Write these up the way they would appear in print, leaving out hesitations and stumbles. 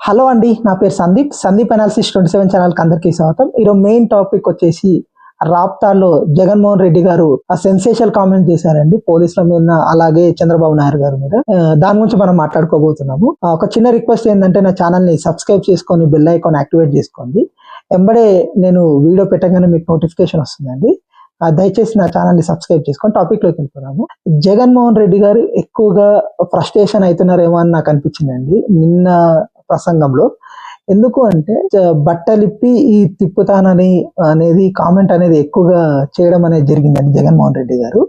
Hello అండి, నా పేరు సందీప్ అనాలిసిస్ 27 ఛానల్కి అందరికీ స్వాగతం. ఈరోజు మెయిన్ టాపిక్ వచ్చేసి రాప్తాలో జగన్మోహన్ రెడ్డి గారు సెన్సేషనల్ కామెంట్ చేశారండి పోలీసుల మీద, అలాగే చంద్రబాబు నాయుడు గారి మీద. దాని గురించి మనం మాట్లాడుకోబోతున్నాము. ఒక చిన్న రిక్వెస్ట్ ఏంటంటే నా ఛానల్ని సబ్స్క్రైబ్ చేసుకొని బెల్ ఐకాన్ యాక్టివేట్ చేసుకోండి. ఎంబడే నేను వీడియో పెట్టగానే మీకు నోటిఫికేషన్ వస్తుందండి. దయచేసి నా ఛానల్ని సబ్స్క్రైబ్ చేసుకొని టాపిక్లోకి వెళ్ళిపోదాము. జగన్మోహన్ రెడ్డి గారు ఎక్కువగా ఫ్రస్ట్రేషన్ అవుతున్నారేమో అని నాకు అనిపించిందండి నిన్న ప్రసంగంలో. ఎందుకు అంటే బట్టలిప్పి ఈ తిప్పుతానని అనేది కామెంట్ అనేది ఎక్కువగా చేయడం అనేది జరిగిందండి జగన్మోహన్ రెడ్డి గారు.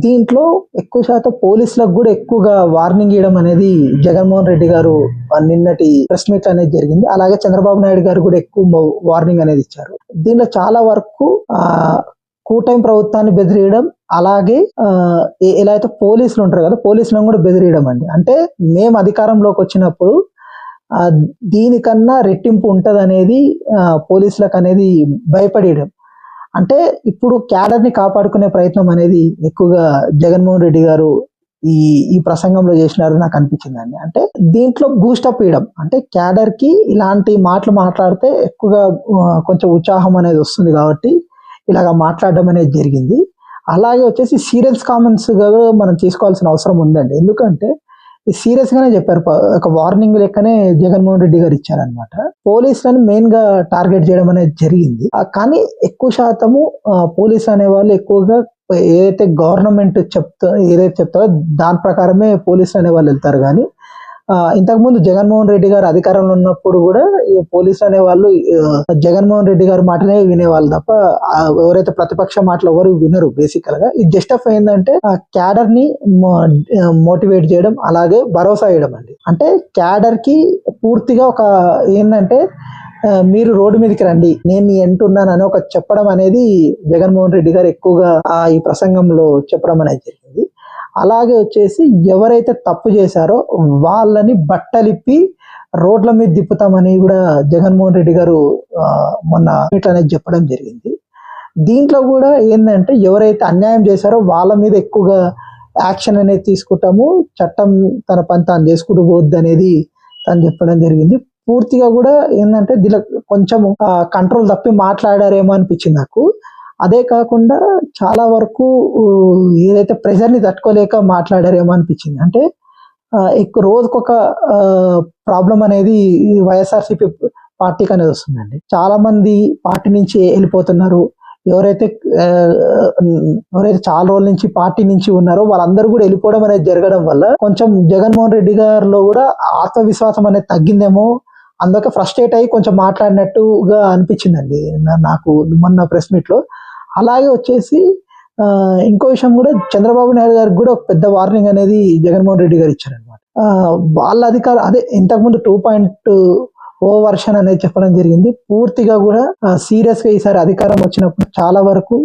దీంట్లో ఎక్కువ శాతం పోలీసులకు కూడా ఎక్కువగా వార్నింగ్ ఇవ్వడం అనేది జగన్మోహన్ రెడ్డి గారు నిన్నటి ప్రెస్ మీట్ అనేది జరిగింది. అలాగే చంద్రబాబు నాయుడు గారు కూడా ఎక్కువ వార్నింగ్ అనేది ఇచ్చారు. దీనిలో చాలా వరకు కూటమి ప్రభుత్వాన్ని బెదిరియడం, అలాగే ఎలా అయితే పోలీసులు ఉంటారు కదా, పోలీసులను కూడా బెదిరియడం అండి. అంటే మేము అధికారంలోకి వచ్చినప్పుడు దీనికన్నా రెట్టింపు ఉంటది అనేది పోలీసులకు అనేది భయపడేయడం. అంటే ఇప్పుడు క్యాడర్ని కాపాడుకునే ప్రయత్నం అనేది ఎక్కువగా జగన్మోహన్ రెడ్డి గారు ఈ ప్రసంగంలో చేసినారు నాకు అనిపించిందండి. అంటే దీంట్లో బూస్టప్ ఇవ్వడం, అంటే క్యాడర్ కి ఇలాంటి మాటలు మాట్లాడితే ఎక్కువగా కొంచెం ఉత్సాహం అనేది వస్తుంది కాబట్టి ఇలాగ మాట్లాడడం అనేది జరిగింది. అలాగే వచ్చేసి సీరియస్ కామెంట్స్ మనం తీసుకోవాల్సిన అవసరం ఉందండి. ఎందుకంటే సీరియస్ గానే చెప్పారు, ఒక వార్నింగ్ లెక్కనే జగన్మోహన్ రెడ్డి గారు ఇచ్చారనమాట. పోలీసులను మెయిన్ గా టార్గెట్ చేయడం అనేది జరిగింది. కానీ ఎక్కువ శాతము పోలీసు అనే వాళ్ళు ఎక్కువగా ఏదైతే గవర్నమెంట్ ఏదైతే చెప్తారో దాని ప్రకారమే పోలీసులు అనే వాళ్ళు వెళ్తారు. కానీ ఇంతకుముందు జగన్మోహన్ రెడ్డి గారు అధికారంలో ఉన్నప్పుడు కూడా ఈ పోలీసులు అనే వాళ్ళు జగన్మోహన్ రెడ్డి గారి మాటనే వినేవాళ్ళు తప్ప ఎవరైతే ప్రతిపక్ష మాటలు ఎవరు వినరు. బేసికల్ గా ఇది జస్ట్ ఆఫ్ ఏంటంటే క్యాడర్ ని మోటివేట్ చేయడం, అలాగే భరోసా ఇవ్వడం అండి. అంటే క్యాడర్ కి పూర్తిగా ఒక ఏంటంటే మీరు రోడ్డు మీదకి రండి, నేను నీ ఎంటున్నానని ఒక చెప్పడం అనేది జగన్మోహన్ రెడ్డి గారు ఎక్కువగా ఈ ప్రసంగంలో చెప్పడం అనేది జరిగింది. అలాగే వచ్చేసి ఎవరైతే తప్పు చేశారో వాళ్ళని బట్టలిప్పి రోడ్ల మీద తిప్పుతామని కూడా జగన్మోహన్ రెడ్డి గారు మొన్న అనేది చెప్పడం జరిగింది. దీంట్లో కూడా ఏంటంటే ఎవరైతే అన్యాయం చేశారో వాళ్ళ మీద ఎక్కువగా యాక్షన్ అనేది తీసుకుంటాము, చట్టం తన పని తాను చేసుకుంటూ పోద్ది అనేది తను చెప్పడం జరిగింది. పూర్తిగా కూడా ఏంటంటే దీనిలో కొంచెం కంట్రోల్ తప్పి మాట్లాడారేమో అనిపించింది నాకు. అదే కాకుండా చాలా వరకు ఏదైతే ప్రెషర్ని తట్టుకోలేక మాట్లాడారేమో అనిపించింది. అంటే ఎక్కువ రోజుకొక ప్రాబ్లం అనేది వైఎస్ఆర్సీపీ పార్టీకి అనేది వస్తుందండి. చాలా మంది పార్టీ నుంచి వెళ్ళిపోతున్నారు. ఎవరైతే చాలా రోజుల నుంచి పార్టీ నుంచి ఉన్నారో వాళ్ళందరూ కూడా వెళ్ళిపోవడం అనేది జరగడం వల్ల కొంచెం జగన్మోహన్ రెడ్డి గారిలో కూడా ఆత్మవిశ్వాసం అనేది తగ్గిందేమో, అందుకే ఫ్రస్ట్రేట్ అయ్యి కొంచెం మాట్లాడినట్టుగా అనిపించిందండి నాకు మొన్న ప్రెస్ మీట్ లో. అలాగే వచ్చేసి ఇంకో విషయం కూడా, చంద్రబాబు నాయుడు గారికి కూడా ఒక పెద్ద వార్నింగ్ అనేది జగన్మోహన్ రెడ్డి గారు ఇచ్చారనమాట. వాళ్ళ అధికారం అదే ఇంతకుముందు 2.0 వర్షన్ అనేది చెప్పడం జరిగింది. పూర్తిగా కూడా సీరియస్ గా ఈసారి అధికారం వచ్చినప్పుడు చాలా వరకు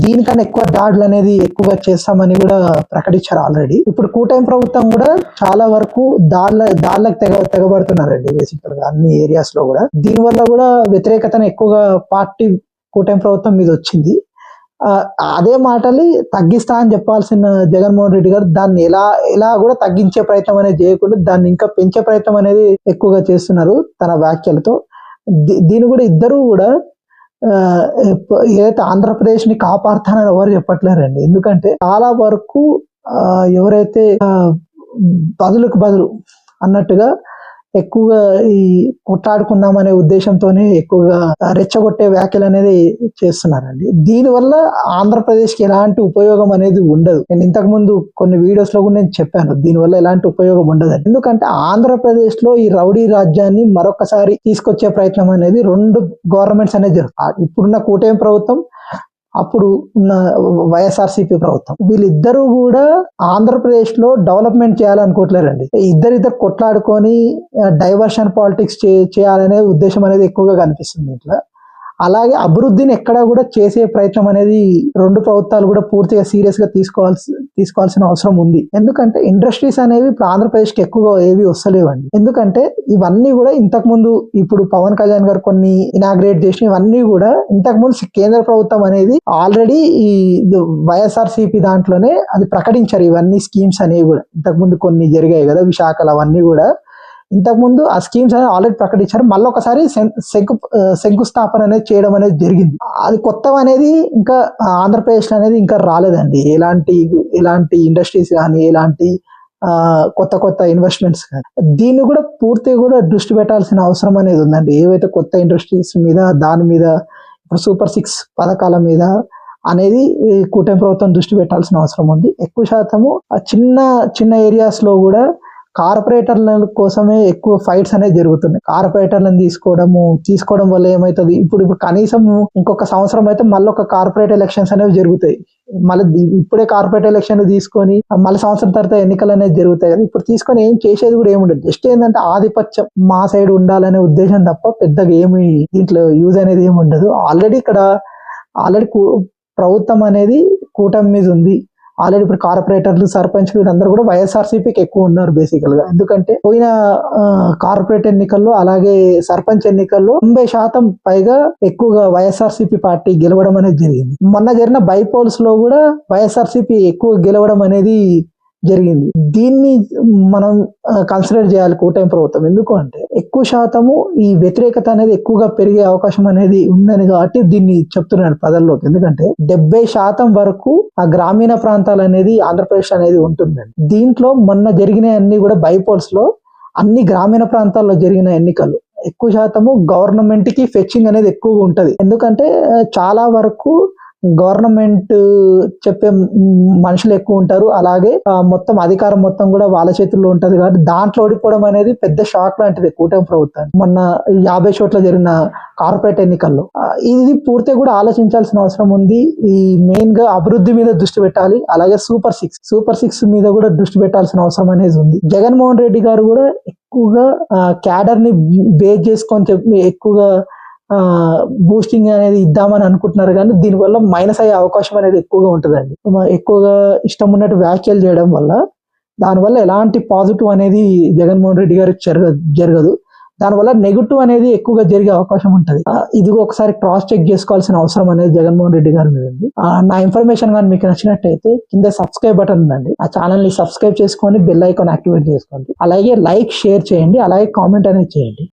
దీనికన్నా ఎక్కువ దాడులు అనేది ఎక్కువగా చేస్తామని కూడా ప్రకటించారు ఆల్రెడీ. ఇప్పుడు కూటమి ప్రభుత్వం కూడా చాలా వరకు దాడులకు తెగబడుతున్నారండి బేసికల్ గా అన్ని ఏరియాస్ లో కూడా. దీనివల్ల కూడా వ్యతిరేకతను ఎక్కువగా పార్టీ కూటమి ప్రభుత్వం మీద వచ్చింది. అదే మాటలు తగ్గిస్తా అని చెప్పాల్సిన జగన్మోహన్ రెడ్డి గారు దాన్ని ఎలా కూడా తగ్గించే ప్రయత్నం అనేది చేయకుండా దాన్ని ఇంకా పెంచే ప్రయత్నం అనేది ఎక్కువగా చేస్తున్నారు తన వ్యాఖ్యలతో. దీన్ని కూడా ఇద్దరు కూడా ఏదైతే ఆంధ్రప్రదేశ్ ని కాపాడుతానని ఎవరు చెప్పట్లేరండి. ఎందుకంటే చాలా వరకు ఎవరైతే బదులుకు బదులు అన్నట్టుగా ఎక్కువగా ఈ కొట్లాడుకుందామనే ఉద్దేశంతోనే ఎక్కువగా రెచ్చగొట్టే వ్యాఖ్యలు అనేది చేస్తున్నారండి. దీనివల్ల ఆంధ్రప్రదేశ్ కి ఎలాంటి ఉపయోగం అనేది ఉండదు. నేను ఇంతకు ముందు కొన్ని వీడియోస్ లో కూడా నేను చెప్పాను, దీనివల్ల ఎలాంటి ఉపయోగం ఉండదు. ఎందుకంటే ఆంధ్రప్రదేశ్ లో ఈ రౌడీ రాజ్యాన్ని మరొకసారి తీసుకొచ్చే ప్రయత్నం అనేది రెండు గవర్నమెంట్స్ అనేది జరుగుతాయి. ఇప్పుడున్న కూటమి ప్రభుత్వం, అప్పుడు ఉన్న వైఎస్ఆర్సీపీ ప్రభుత్వం, వీళ్ళిద్దరూ కూడా ఆంధ్రప్రదేశ్ లో డెవలప్మెంట్ చేయాలనుకోవట్లేరండి. ఇద్దరిద్దరు కొట్లాడుకొని డైవర్షన్ పాలిటిక్స్ చేయాలనే ఉద్దేశం అనేది ఎక్కువగా కనిపిస్తుంది ఇట్లా. అలాగే అభివృద్ధిని ఎక్కడా కూడా చేసే ప్రయత్నం అనేది రెండు ప్రభుత్వాలు కూడా పూర్తిగా సీరియస్ గా తీసుకోవాల్సిన అవసరం ఉంది. ఎందుకంటే ఇండస్ట్రీస్ అనేవి ఇప్పుడు ఆంధ్రప్రదేశ్ కి ఎక్కువగా ఏవి వస్తలేవండి. ఎందుకంటే ఇవన్నీ కూడా ఇంతకు ముందు ఇప్పుడు పవన్ కళ్యాణ్ గారు కొన్ని ఇనాగ్రేట్ చేసిన ఇవన్నీ కూడా ఇంతకు ముందు కేంద్ర ప్రభుత్వం అనేది ఆల్రెడీ ఈ వైఎస్ఆర్సీపీ దాంట్లోనే అది ప్రకటించారు. ఇవన్నీ స్కీమ్స్ అనేవి కూడా ఇంతకు ముందు కొన్ని జరిగాయి కదా, విశాఖలు అవన్నీ కూడా ఇంతకుముందు ఆ స్కీమ్స్ అనేది ఆల్రెడీ ప్రకటించారు, మళ్ళీ ఒకసారి శంకుస్థాపన అనేది చేయడం అనేది జరిగింది. అది కొత్త అనేది ఇంకా ఆంధ్రప్రదేశ్ అనేది ఇంకా రాలేదండి. ఎలాంటి ఇండస్ట్రీస్ కానీ ఎలాంటి కొత్త ఇన్వెస్ట్మెంట్స్ కానీ దీన్ని కూడా పూర్తిగా కూడా దృష్టి పెట్టాల్సిన అవసరం అనేది ఉందండి. ఏవైతే కొత్త ఇండస్ట్రీస్ మీద దాని మీద ఇప్పుడు సూపర్ 6 పథకాల మీద అనేది కూటమి ప్రభుత్వం దృష్టి పెట్టాల్సిన అవసరం ఉంది. ఎక్కువ శాతము చిన్న ఏరియాస్ లో కూడా కార్పొరేటర్ల కోసమే ఎక్కువ ఫైట్స్ అనేది జరుగుతున్నాయి. కార్పొరేటర్లను తీసుకోవడం వల్ల ఏమవుతుంది, ఇప్పుడు కనీసం ఇంకొక సంవత్సరం అయితే మళ్ళీ ఒక కార్పొరేట్ ఎలక్షన్స్ అనేవి జరుగుతాయి. మళ్ళీ ఇప్పుడే కార్పొరేట్ ఎలక్షన్ తీసుకొని మళ్ళీ సంవత్సరం తర్వాత ఎన్నికలు అనేది జరుగుతాయి కదా. ఇప్పుడు తీసుకొని ఏం చేసేది కూడా ఏముండదు. జస్ట్ ఏంటంటే ఆధిపత్యం మా సైడ్ ఉండాలనే ఉద్దేశం తప్ప పెద్దగా ఏమి దీంట్లో యూజ్ అనేది ఏమి ఉండదు. ఆల్రెడీ ప్రభుత్వం అనేది కూటమి మీద ఉంది. ఆల్రెడీ ఇప్పుడు కార్పొరేటర్లు, సర్పంచ్లు వీళ్ళందరూ కూడా వైఎస్ఆర్సీపీకి ఎక్కువ ఉన్నారు బేసికల్ గా. ఎందుకంటే పోయిన కార్పొరేట్ ఎన్నికల్లో అలాగే సర్పంచ్ ఎన్నికల్లో 90% పైగా ఎక్కువగా వైఎస్ఆర్సీపీ పార్టీ గెలవడం అనేది జరిగింది. మొన్న జరిగిన బైపోల్స్ లో కూడా వైఎస్ఆర్సీపీ ఎక్కువ గెలవడం అనేది జరిగింది. దీన్ని మనం కన్సిడర్ చేయాలి కూటమి ప్రభుత్వం. ఎందుకు అంటే ఎక్కువ శాతము ఈ వ్యతిరేకత అనేది ఎక్కువగా పెరిగే అవకాశం అనేది ఉందని కాబట్టి దీన్ని చెప్తున్నాడు ప్రజల్లోకి. ఎందుకంటే 70% వరకు ఆ గ్రామీణ ప్రాంతాలు అనేది ఆంధ్రప్రదేశ్ అనేది ఉంటుందండి. దీంట్లో మొన్న జరిగిన అన్ని కూడా బైపోల్స్ లో అన్ని గ్రామీణ ప్రాంతాల్లో జరిగిన ఎన్నికలు ఎక్కువ శాతము గవర్నమెంట్ కి ఫెచ్చింగ్ అనేది ఎక్కువగా ఉంటది. ఎందుకంటే చాలా వరకు గవర్నమెంట్ చెప్పే మనుషులు ఎక్కువ ఉంటారు. అలాగే మొత్తం అధికారం మొత్తం కూడా వాళ్ళ చేతుల్లో ఉంటది. కాబట్టి దాంట్లో ఓడిపోవడం అనేది పెద్ద షాక్ లాంటిది కూటమి ప్రభుత్వానికి. మొన్న 50 చోట్ల జరిగిన కార్పొరేట్ ఎన్నికల్లో ఇది పూర్తిగా కూడా ఆలోచించాల్సిన అవసరం ఉంది. ఈ మెయిన్ గా అభివృద్ధి మీద దృష్టి పెట్టాలి. అలాగే సూపర్ సిక్స్ మీద కూడా దృష్టి పెట్టాల్సిన అవసరం అనేది ఉంది. జగన్మోహన్ రెడ్డి గారు కూడా ఎక్కువగా క్యాడర్ ని బేస్ చేసుకొని చెప్పి ఎక్కువగా బూస్టింగ్ అనేది ఇద్దామని అనుకుంటున్నారు. కానీ దీనివల్ల మైనస్ అయ్యే అవకాశం అనేది ఎక్కువగా ఉంటుందండి. ఎక్కువగా ఇష్టం ఉన్నట్టు వ్యాఖ్యలు చేయడం వల్ల దానివల్ల ఎలాంటి పాజిటివ్ అనేది జగన్మోహన్ రెడ్డి గారికి జరగదు. దానివల్ల నెగిటివ్ అనేది ఎక్కువగా జరిగే అవకాశం ఉంటుంది. ఇది ఒకసారి క్రాస్ చెక్ చేసుకోవాల్సిన అవసరం అనేది జగన్మోహన్ రెడ్డి గారి మీద ఉంది. నా ఇన్ఫర్మేషన్ కానీ మీకు నచ్చినట్టయితే కింద సబ్స్క్రైబ్ బటన్ ఉందండి, ఆ ఛానల్ ని సబ్స్క్రైబ్ చేసుకొని బెల్ ఐకాన్ యాక్టివేట్ చేసుకోండి. అలాగే లైక్, షేర్ చేయండి, అలాగే కామెంట్ అనేది చేయండి.